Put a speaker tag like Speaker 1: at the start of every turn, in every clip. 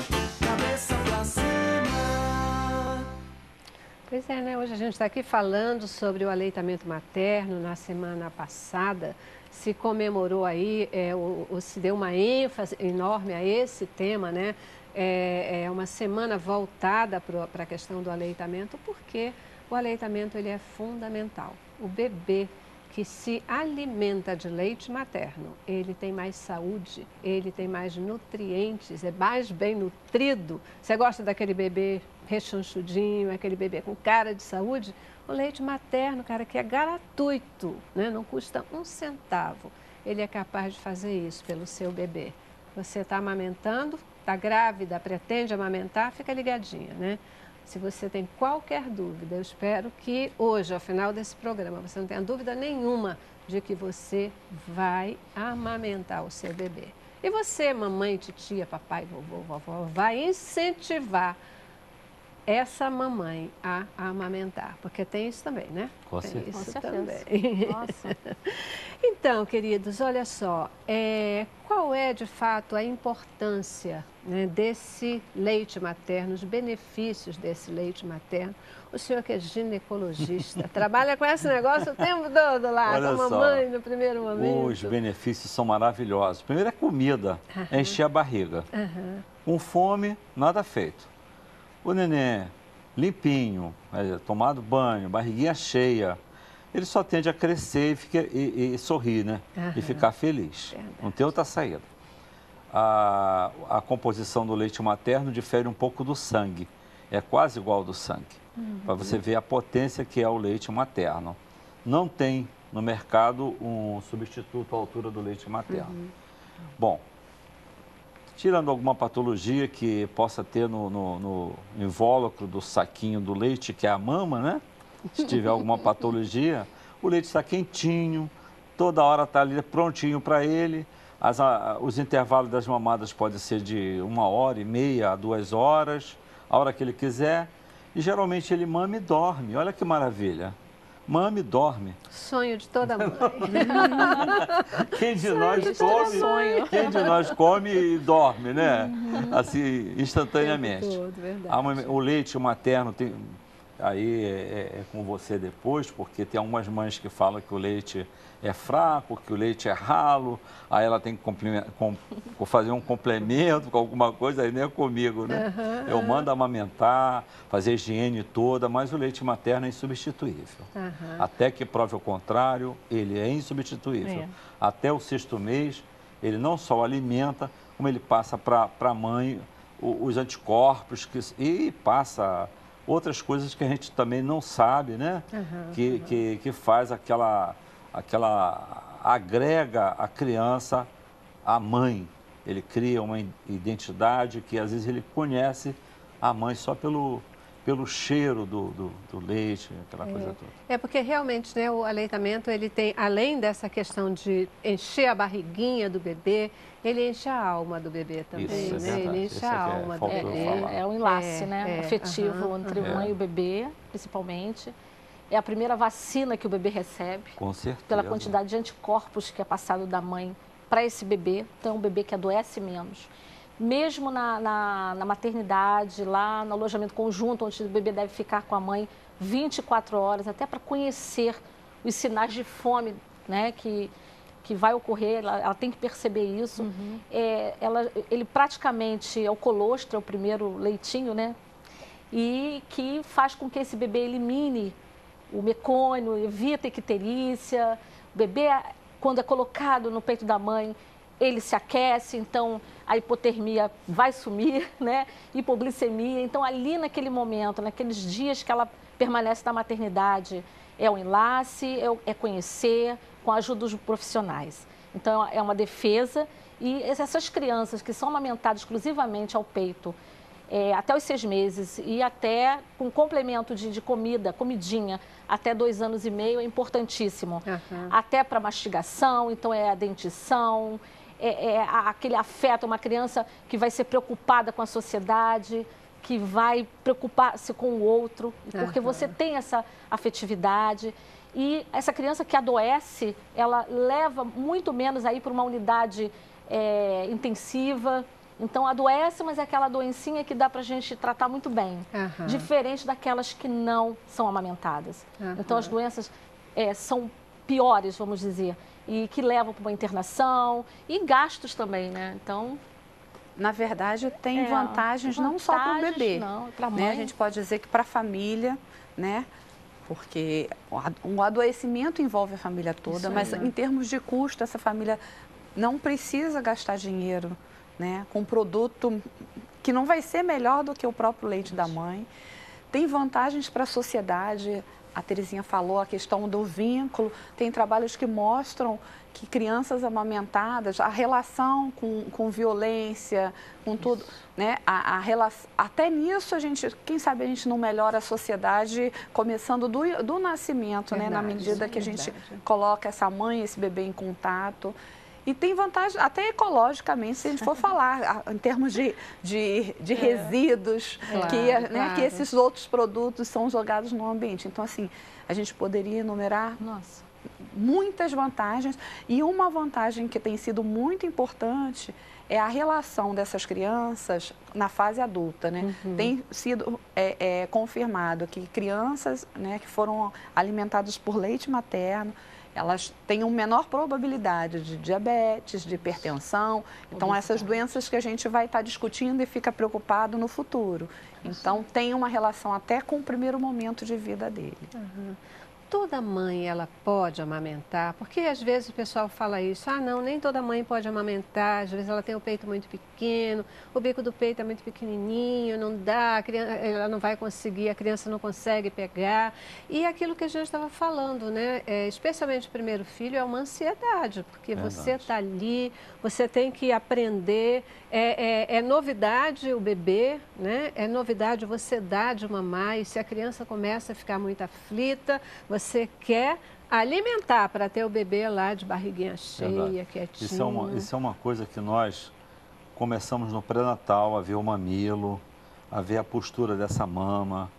Speaker 1: cabeça pra cima.
Speaker 2: Pois é, né? Hoje a gente está aqui falando sobre o aleitamento materno. Na semana passada se comemorou aí, se deu uma ênfase enorme a esse tema, né? É uma semana voltada para a questão do aleitamento, porque o aleitamento ele é fundamental. O bebê que se alimenta de leite materno, ele tem mais saúde, ele tem mais nutrientes, é mais bem nutrido. Você gosta daquele bebê rechonchudinho, aquele bebê com cara de saúde? O leite materno, cara, que é gratuito, né? Não custa um centavo. Ele é capaz de fazer isso pelo seu bebê. Você está amamentando, está grávida, pretende amamentar, fica ligadinha, né? Se você tem qualquer dúvida, eu espero que hoje, ao final desse programa, você não tenha dúvida nenhuma de que você vai amamentar o seu bebê. E você, mamãe, titia, papai, vovô, vovó, vai incentivar essa mamãe a amamentar, porque tem isso também, né?
Speaker 3: Com
Speaker 2: Tem
Speaker 3: certeza.
Speaker 2: isso
Speaker 4: Com certeza.
Speaker 2: também.
Speaker 4: Nossa.
Speaker 2: Então, queridos, olha só, qual é de fato a importância, né, desse leite materno, os benefícios desse leite materno? O senhor que é ginecologista, trabalha com esse negócio o tempo todo lá,
Speaker 3: Olha
Speaker 2: com a
Speaker 3: só,
Speaker 2: mamãe no primeiro momento.
Speaker 3: Os benefícios são maravilhosos. Primeiro é comida, é encher a barriga. Com fome, nada feito. O neném limpinho, tomado banho, barriguinha cheia, ele só tende a crescer e sorrir, né? E ficar feliz.
Speaker 2: Verdade.
Speaker 3: Não tem outra saída. A composição do leite materno difere um pouco do sangue. É quase igual ao do sangue. Para você ver a potência que é o leite materno. Não tem no mercado um substituto à altura do leite materno. Bom, tirando alguma patologia que possa ter no invólucro do saquinho do leite, que é a mama, né? Se tiver alguma patologia, o leite está quentinho, toda hora está ali prontinho para ele. Os intervalos das mamadas podem ser de 1h30 a 2 horas, a hora que ele quiser. E geralmente ele mama e dorme. Olha que maravilha. Mama e dorme.
Speaker 2: Sonho de toda mãe.
Speaker 3: Quem de nós come e dorme, né? Assim, instantaneamente.
Speaker 2: Todo, verdade.
Speaker 3: O leite materno tem... Aí é com você depois, porque tem algumas mães que falam que o leite é fraco, que o leite é ralo, aí ela tem que fazer um complemento com alguma coisa, aí nem é comigo, né? Eu mando amamentar, fazer a higiene toda, mas o leite materno é insubstituível. Até que prove o contrário, ele é insubstituível. Até o 6º mês, ele não só alimenta, como ele passa para a mãe os anticorpos e passa outras coisas que a gente também não sabe, né? Que faz agrega a criança à mãe. Ele cria uma identidade que às vezes ele conhece a mãe só pelo cheiro do leite, aquela coisa toda.
Speaker 2: É porque realmente, né, o aleitamento, ele tem, além dessa questão de encher a barriguinha do bebê, ele enche a alma do bebê também,
Speaker 3: Isso,
Speaker 2: né?
Speaker 3: verdade.
Speaker 2: Ele enche
Speaker 3: Isso
Speaker 2: a
Speaker 3: é que
Speaker 2: alma do
Speaker 3: faltou eu
Speaker 2: bebê.
Speaker 3: falar.
Speaker 4: É um enlace, né? Afetivo entre mãe e o bebê, principalmente. É a primeira vacina que o bebê recebe.
Speaker 3: Com certeza.
Speaker 4: Pela quantidade de anticorpos que é passado da mãe para esse bebê. Então, é um bebê que adoece menos. Mesmo na maternidade, lá no alojamento conjunto, onde o bebê deve ficar com a mãe 24 horas, até para conhecer os sinais de fome, né, que vai ocorrer, ela tem que perceber isso. Ele praticamente é o colostro, é o primeiro leitinho, né, e que faz com que esse bebê elimine o mecônio, evita a icterícia. O bebê, quando é colocado no peito da mãe, ele se aquece, então a hipotermia vai sumir, né? Hipoglicemia. Então, ali naquele momento, naqueles dias que ela permanece na maternidade, é o enlace, é conhecer, com a ajuda dos profissionais. Então, é uma defesa. E essas crianças que são amamentadas exclusivamente ao peito, até os 6 meses e até com complemento de comidinha, até 2 anos e meio, é importantíssimo. Até para mastigação, então é a dentição, aquele afeto, uma criança que vai ser preocupada com a sociedade, que vai preocupar-se com o outro, porque você tem essa afetividade. E essa criança que adoece, ela leva muito menos aí para uma unidade intensiva, Então, adoece, mas é aquela doencinha que dá para a gente tratar muito bem. Diferente daquelas que não são amamentadas. Então, as doenças são piores, vamos dizer, e que levam para uma internação e gastos também, né? Então...
Speaker 5: Na verdade, tem vantagens não só para o bebê,
Speaker 4: não, pra
Speaker 5: né?
Speaker 4: mãe.
Speaker 5: A gente pode dizer que para a família, né? Porque o adoecimento envolve a família toda, mas em termos de custo, essa família não precisa gastar dinheiro, né? Com um produto que não vai ser melhor do que o próprio leite da mãe. Tem vantagens para a sociedade. A Terezinha falou a questão do vínculo. Tem trabalhos que mostram que crianças amamentadas, a relação com violência, com tudo, né? Até nisso, quem sabe a gente não melhora a sociedade, começando do nascimento, né? Na medida que a gente coloca essa mãe, esse bebê em contato. E tem vantagem, até ecologicamente, se a gente for falar, em termos de resíduos, que esses outros produtos são jogados no ambiente. Então, assim, a gente poderia enumerar muitas vantagens. E uma vantagem que tem sido muito importante é a relação dessas crianças na fase adulta, né? Tem sido confirmado que crianças, né, que foram alimentadas por leite materno, elas têm uma menor probabilidade de diabetes, de hipertensão. Então, essas doenças que a gente vai estar discutindo e fica preocupado no futuro. Então, tem uma relação até com o primeiro momento de vida dele.
Speaker 2: Toda mãe, ela pode amamentar? Porque às vezes o pessoal fala isso, não, nem toda mãe pode amamentar, às vezes ela tem o peito muito pequeno, o bico do peito é muito pequenininho, não dá, a criança, ela não vai conseguir, a criança não consegue pegar. E aquilo que a gente estava falando, né, especialmente o primeiro filho, é uma ansiedade, porque você está ali, você tem que aprender, é novidade o bebê, né, é novidade você dar de mamar, e se a criança começa a ficar muito aflita, você quer alimentar para ter o bebê lá de barriguinha cheia, quietinho.
Speaker 3: Isso é uma coisa que nós começamos no pré-natal a ver o mamilo, a ver a postura dessa mama.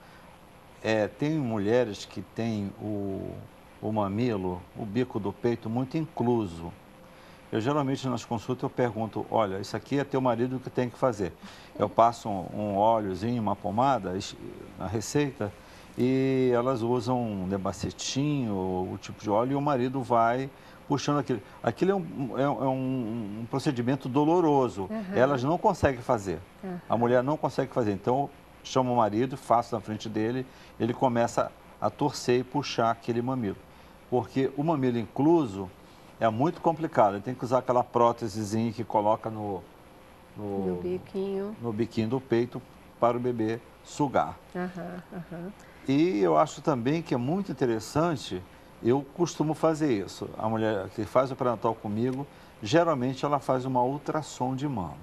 Speaker 3: Tem mulheres que têm o mamilo, o bico do peito muito incluso. Eu geralmente nas consultas eu pergunto, olha, isso aqui é teu marido que tem que fazer. Eu passo um óleozinho, uma pomada, na receita, e elas usam um debacetinho, o tipo de óleo, e o marido vai puxando aquilo. Aquilo é um procedimento doloroso. Elas não conseguem fazer. A mulher não consegue fazer. Então, chama o marido, faço na frente dele, ele começa a torcer e puxar aquele mamilo. Porque o mamilo incluso é muito complicado. Ele tem que usar aquela prótesezinha que coloca no biquinho do peito para o bebê sugar. E eu acho também que é muito interessante, eu costumo fazer isso. A mulher que faz o pré-natal comigo, geralmente ela faz uma ultrassom de mama.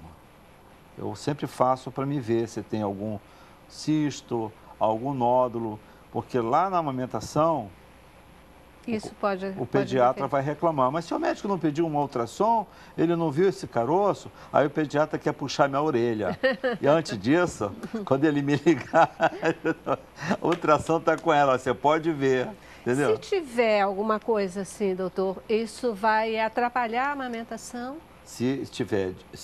Speaker 3: Eu sempre faço para me ver se tem algum cisto, algum nódulo, porque lá na amamentação, o pediatra vai reclamar. Mas se o médico não pediu uma ultrassom, ele não viu esse caroço, aí o pediatra quer puxar minha orelha. E antes disso, quando ele me ligar, a ultrassom está com ela, você pode ver. Entendeu?
Speaker 2: Se tiver alguma coisa assim, doutor, isso vai atrapalhar a amamentação?
Speaker 3: Se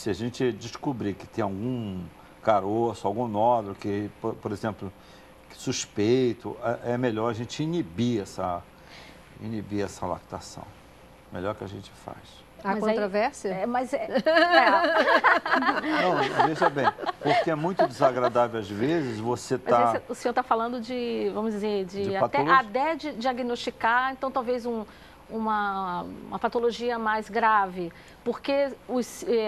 Speaker 3: a gente descobrir que tem algum caroço, algum nódulo, que, por exemplo, suspeito, é melhor a gente inibir essa lactação. Melhor que a gente faz.
Speaker 2: Há controvérsia?
Speaker 4: Não,
Speaker 3: veja bem, porque é muito desagradável às vezes você tá...
Speaker 4: O senhor está falando de, vamos dizer, até de diagnosticar, então talvez uma patologia mais grave, porque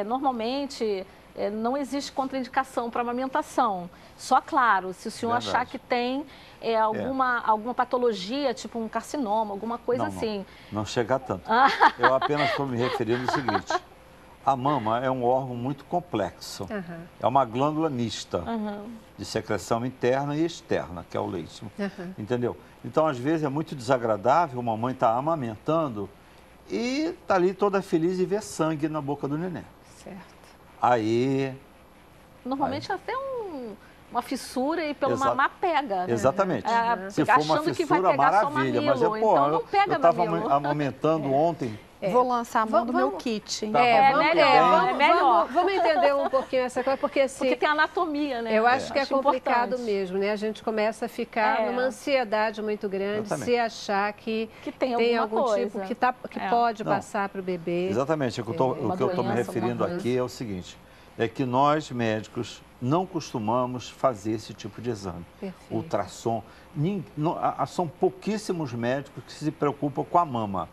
Speaker 4: normalmente não existe contraindicação para amamentação. Só, claro, se o senhor achar que tem alguma patologia, tipo um carcinoma, alguma coisa assim.
Speaker 3: Não chega a tanto. Eu apenas estou me referindo ao seguinte, a mama é um órgão muito complexo. É uma glândula mista de secreção interna e externa, que é o leite. Entendeu? Então, às vezes, é muito desagradável uma mãe estar amamentando e está ali toda feliz e ver sangue na boca do neném.
Speaker 2: Certo.
Speaker 4: Normalmente até uma fissura e pelo mamar pega.
Speaker 3: Exatamente. Se for uma fissura, maravilha. Mas,
Speaker 4: então não pega
Speaker 3: eu estava amamentando ontem
Speaker 5: Vou lançar a mão do meu
Speaker 2: Vamos-
Speaker 5: kit.
Speaker 3: Tá,
Speaker 4: melhor.
Speaker 2: Vamos entender um pouquinho essa coisa, porque assim...
Speaker 4: Porque tem anatomia, né?
Speaker 2: Eu acho que é complicado
Speaker 4: importante.
Speaker 2: mesmo, né? A gente começa a ficar numa ansiedade muito grande,
Speaker 3: Exatamente.
Speaker 2: se achar que
Speaker 4: tem
Speaker 2: algum
Speaker 4: alguma
Speaker 2: tipo
Speaker 4: coisa.
Speaker 2: que pode
Speaker 3: Não.
Speaker 2: passar para o bebê.
Speaker 3: Exatamente. O que eu estou me referindo aqui é o seguinte, é que nós, médicos, não costumamos fazer esse tipo de exame.
Speaker 2: Perfeito.
Speaker 3: Ultrassom. São pouquíssimos médicos que se preocupam com a mama.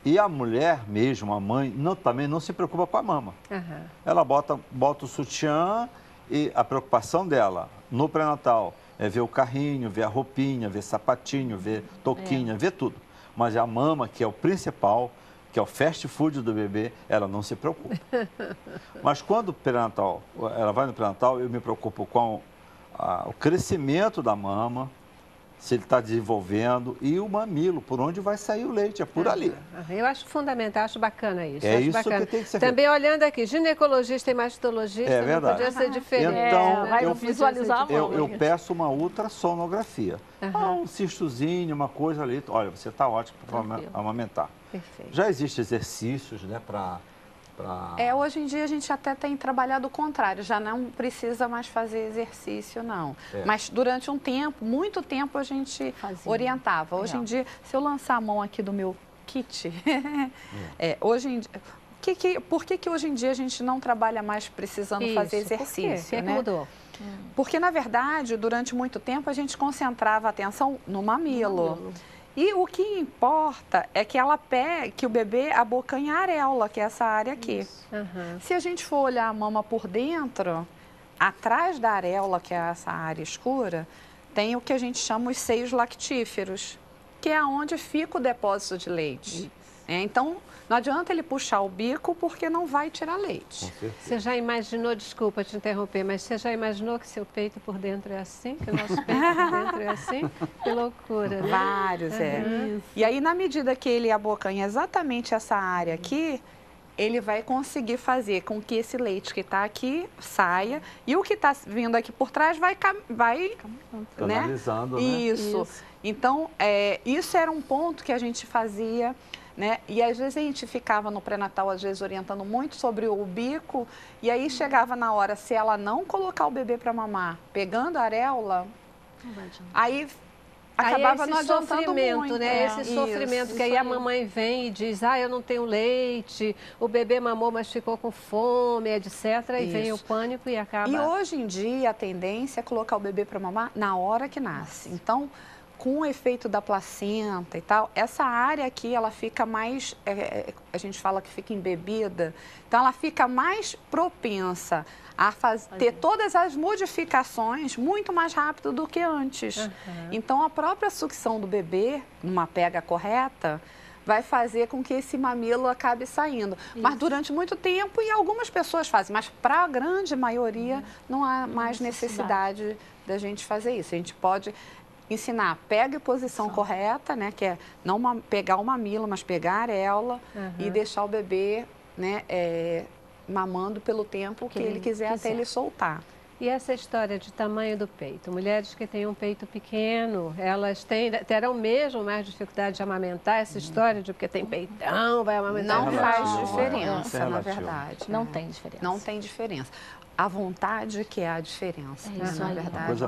Speaker 3: E a mulher mesmo, a mãe, também não se preocupa com a mama.
Speaker 2: Aham.
Speaker 3: Ela bota o sutiã e a preocupação dela no pré-natal é ver o carrinho, ver a roupinha, ver sapatinho, ver toquinha, ver tudo. Mas a mama, que é o principal, que é o fast food do bebê, ela não se preocupa. Mas quando o pré-natal, ela vai no pré-natal, eu me preocupo com o crescimento da mama, se ele está desenvolvendo, e o mamilo, por onde vai sair o leite, é por ali.
Speaker 2: Eu acho fundamental, acho bacana isso.
Speaker 3: É
Speaker 2: acho
Speaker 3: isso
Speaker 2: bacana.
Speaker 3: que tem que ser feito.
Speaker 2: Também olhando aqui, ginecologista e mastologista,
Speaker 3: É
Speaker 2: não
Speaker 3: verdade.
Speaker 2: podia ser diferente.
Speaker 3: Então,
Speaker 2: né?
Speaker 3: eu
Speaker 2: Não podia
Speaker 4: visualizar
Speaker 2: ser
Speaker 4: a mão.
Speaker 2: diferente.
Speaker 3: Eu peço uma ultrassonografia. Um cistozinho, uma coisa ali. Olha, você está ótimo para
Speaker 4: Tranquilo.
Speaker 3: amamentar.
Speaker 2: Perfeito.
Speaker 3: Já existem exercícios, né,
Speaker 5: Hoje em dia a gente até tem trabalhado o contrário, já não precisa mais fazer exercício, não. Mas durante um tempo, muito tempo, a gente orientava. Hoje em dia, se eu lançar a mão aqui do meu kit, hoje em dia, por que hoje em dia a gente não trabalha mais precisando fazer exercício?
Speaker 2: Por quê? O que é que mudou?
Speaker 5: Porque, na verdade, durante muito tempo a gente concentrava a atenção no mamilo. E o que importa é que que o bebê abocanhe a areola, que é essa área aqui. Se a gente for olhar a mama por dentro, atrás da areola, que é essa área escura, tem o que a gente chama os seios lactíferos, que é onde fica o depósito de leite. Então, não adianta ele puxar o bico porque não vai tirar leite.
Speaker 2: Você já imaginou, desculpa te interromper, mas você já imaginou que seu peito por dentro é assim? Que o nosso peito por dentro é assim? Que loucura, né?
Speaker 5: Vários, E aí, na medida que ele abocanha exatamente essa área aqui, ele vai conseguir fazer com que esse leite que está aqui saia e o que está vindo aqui por trás vai
Speaker 3: canalizando, né?
Speaker 5: Isso. Então, isso era um ponto que a gente fazia, né? E às vezes a gente ficava no pré-natal, às vezes orientando muito sobre o bico, e aí chegava na hora, se ela não colocar o bebê para mamar, pegando a areola, aí acabava não adiantando
Speaker 2: sofrimento,
Speaker 5: muito.
Speaker 2: né? Esse sofrimento que aí a mamãe vem e diz, eu não tenho leite, o bebê mamou, mas ficou com fome, etc. E vem o pânico e acaba...
Speaker 5: E hoje em dia a tendência é colocar o bebê para mamar na hora que nasce. Então, com o efeito da placenta e tal, essa área aqui, ela fica mais, a gente fala que fica embebida, então ela fica mais propensa a ter todas as modificações muito mais rápido do que antes. Então, a própria sucção do bebê, numa pega correta, vai fazer com que esse mamilo acabe saindo. Mas durante muito tempo, e algumas pessoas fazem, mas para a grande maioria, não há mais necessidade da gente fazer isso. A gente pode ensinar, pega a posição correta, né, que é não pegar o mamilo, mas pegar a areola e deixar o bebê, né, mamando pelo tempo que ele quiser até ele soltar.
Speaker 2: E essa história de tamanho do peito? Mulheres que têm um peito pequeno, elas terão mesmo mais dificuldade de amamentar? Essa história de porque tem peitão, vai amamentar?
Speaker 5: Não faz diferença, na
Speaker 3: relativo.
Speaker 5: verdade.
Speaker 4: Não tem diferença.
Speaker 5: Não tem diferença. A vontade que é a diferença,
Speaker 4: Isso
Speaker 5: na
Speaker 4: aí.
Speaker 5: verdade.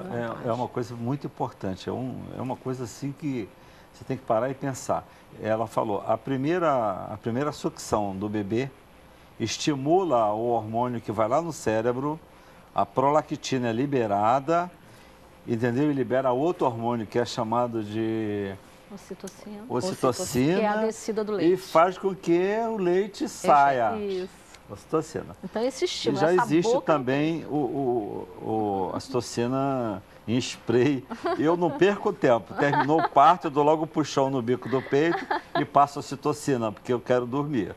Speaker 3: É uma coisa muito importante, é uma coisa assim que você tem que parar e pensar. Ela falou, a primeira sucção do bebê estimula o hormônio que vai lá no cérebro, a prolactina é liberada, entendeu? E libera outro hormônio que é chamado de ocitocina,
Speaker 4: que é a descida do leite.
Speaker 3: e faz com que o leite saia.
Speaker 4: Isso.
Speaker 3: Ocitocina.
Speaker 4: Então, esse
Speaker 3: E
Speaker 4: estímulo,
Speaker 3: já
Speaker 4: essa
Speaker 3: existe
Speaker 4: boca...
Speaker 3: também a ocitocina em spray. Eu não perco tempo. Terminou o parto, eu dou logo um puxão no bico do peito e passo a ocitocina, porque eu quero dormir.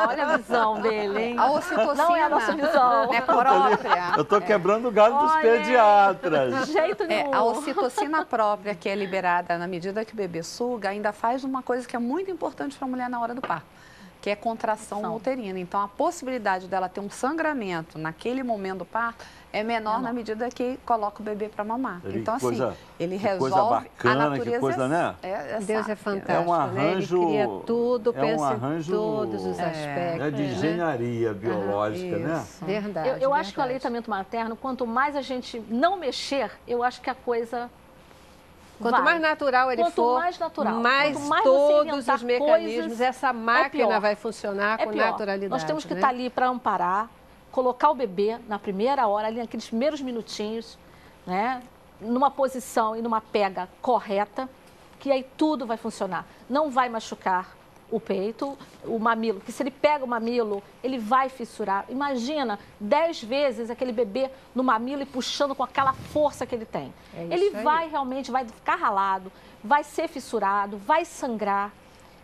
Speaker 4: Olha a visão dele, hein?
Speaker 5: A ocitocina
Speaker 4: não é a nossa visão.
Speaker 5: é própria.
Speaker 3: Eu estou quebrando o galho dos pediatras.
Speaker 4: De jeito nenhum.
Speaker 5: A ocitocina própria, que é liberada na medida que o bebê suga, ainda faz uma coisa que é muito importante para a mulher na hora do parto, que é contração uterina. Então, a possibilidade dela ter um sangramento naquele momento do parto é menor na medida que coloca o bebê para mamar. Então, assim, ele resolve
Speaker 3: bacana,
Speaker 5: a natureza.
Speaker 3: Que coisa, né?
Speaker 2: Deus é fantástico,
Speaker 3: é um arranjo,
Speaker 2: né? Ele cria tudo, pensa
Speaker 3: em
Speaker 2: todos os aspectos.
Speaker 3: É de engenharia biológica, né?
Speaker 2: Verdade.
Speaker 4: Eu acho que o aleitamento materno, quanto mais a gente não mexer, eu acho que a coisa...
Speaker 2: Quanto mais natural ele for, mais todos os mecanismos, essa máquina vai funcionar com naturalidade.
Speaker 4: Nós temos que estar ali para amparar, colocar o bebê na primeira hora, ali naqueles primeiros minutinhos, né? Numa posição e numa pega correta, que aí tudo vai funcionar. Não vai machucar o peito, o mamilo, porque se ele pega o mamilo, ele vai fissurar. Imagina 10 vezes aquele bebê no mamilo e puxando com aquela força que ele tem. Ele vai realmente, vai ficar ralado, vai ser fissurado, vai sangrar,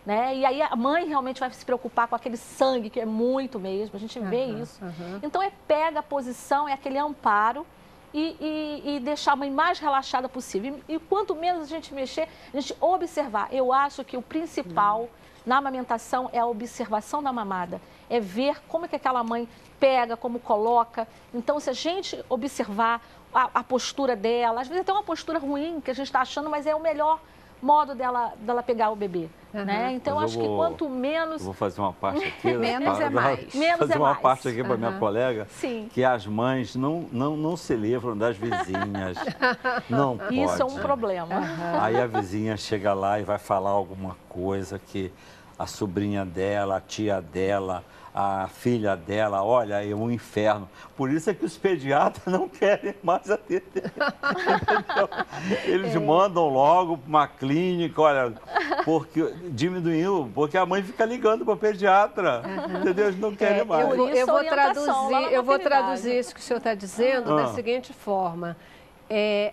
Speaker 4: né? E aí a mãe realmente vai se preocupar com aquele sangue, que é muito mesmo, a gente vê isso. Então pega a posição, é aquele amparo, e deixar a mãe mais relaxada possível. E quanto menos a gente mexer, a gente observar. Eu acho que o principal na amamentação é a observação da mamada. É ver como é que aquela mãe pega, como coloca. Então, se a gente observar a postura dela, às vezes até uma postura ruim que a gente está achando, mas é o melhor modo dela pegar o bebê. Né? Então, eu acho que quanto menos...
Speaker 3: Vou fazer uma parte aqui.
Speaker 5: Menos é mais.
Speaker 3: Fazer uma parte aqui para minha colega.
Speaker 4: Sim.
Speaker 3: Que as mães não se livram das vizinhas. Não pode.
Speaker 4: Isso é um problema.
Speaker 3: Aí a vizinha chega lá e vai falar alguma coisa que a sobrinha dela, a tia dela, a filha dela, olha, é um inferno. Por isso é que os pediatras não querem mais atender. Eles mandam logo para uma clínica, olha, porque diminuiu, porque a mãe fica ligando para o pediatra. Entendeu? Eles não querem mais.
Speaker 2: Eu vou traduzir isso que o senhor está dizendo da seguinte forma.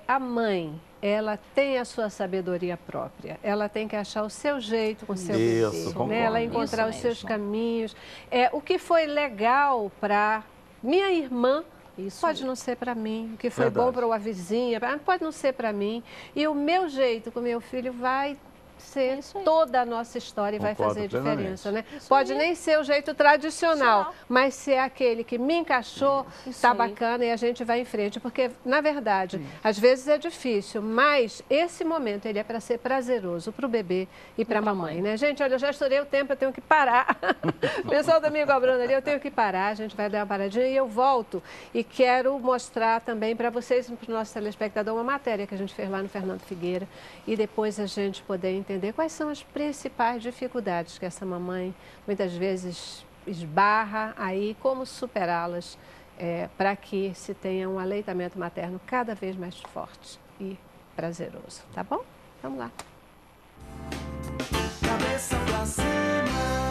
Speaker 2: A mãe, ela tem a sua sabedoria própria, ela tem que achar o seu jeito com o seu bebê, né? Ela encontrar os seus caminhos. O que foi legal para minha irmã pode não ser para mim, o que foi bom para uma vizinha pode não ser para mim. E o meu jeito com o meu filho vai ser toda a nossa história e vai fazer diferença, né? Pode nem ser o jeito tradicional, mas se é aquele que me encaixou, tá bacana e a gente vai em frente, porque na verdade, às vezes é difícil, mas esse momento ele é para ser prazeroso para o bebê e para a mamãe, né? Gente, olha, eu já estourei o tempo, eu tenho que parar. O pessoal da minha cobrando ali, eu tenho que parar, a gente vai dar uma paradinha e eu volto e quero mostrar também para vocês, para o nosso telespectador, uma matéria que a gente fez lá no Fernando Figueira e depois a gente poder entender quais são as principais dificuldades que essa mamãe muitas vezes esbarra aí, como superá-las para que se tenha um aleitamento materno cada vez mais forte e prazeroso, tá bom? Vamos lá.
Speaker 1: Cabeça pra cima.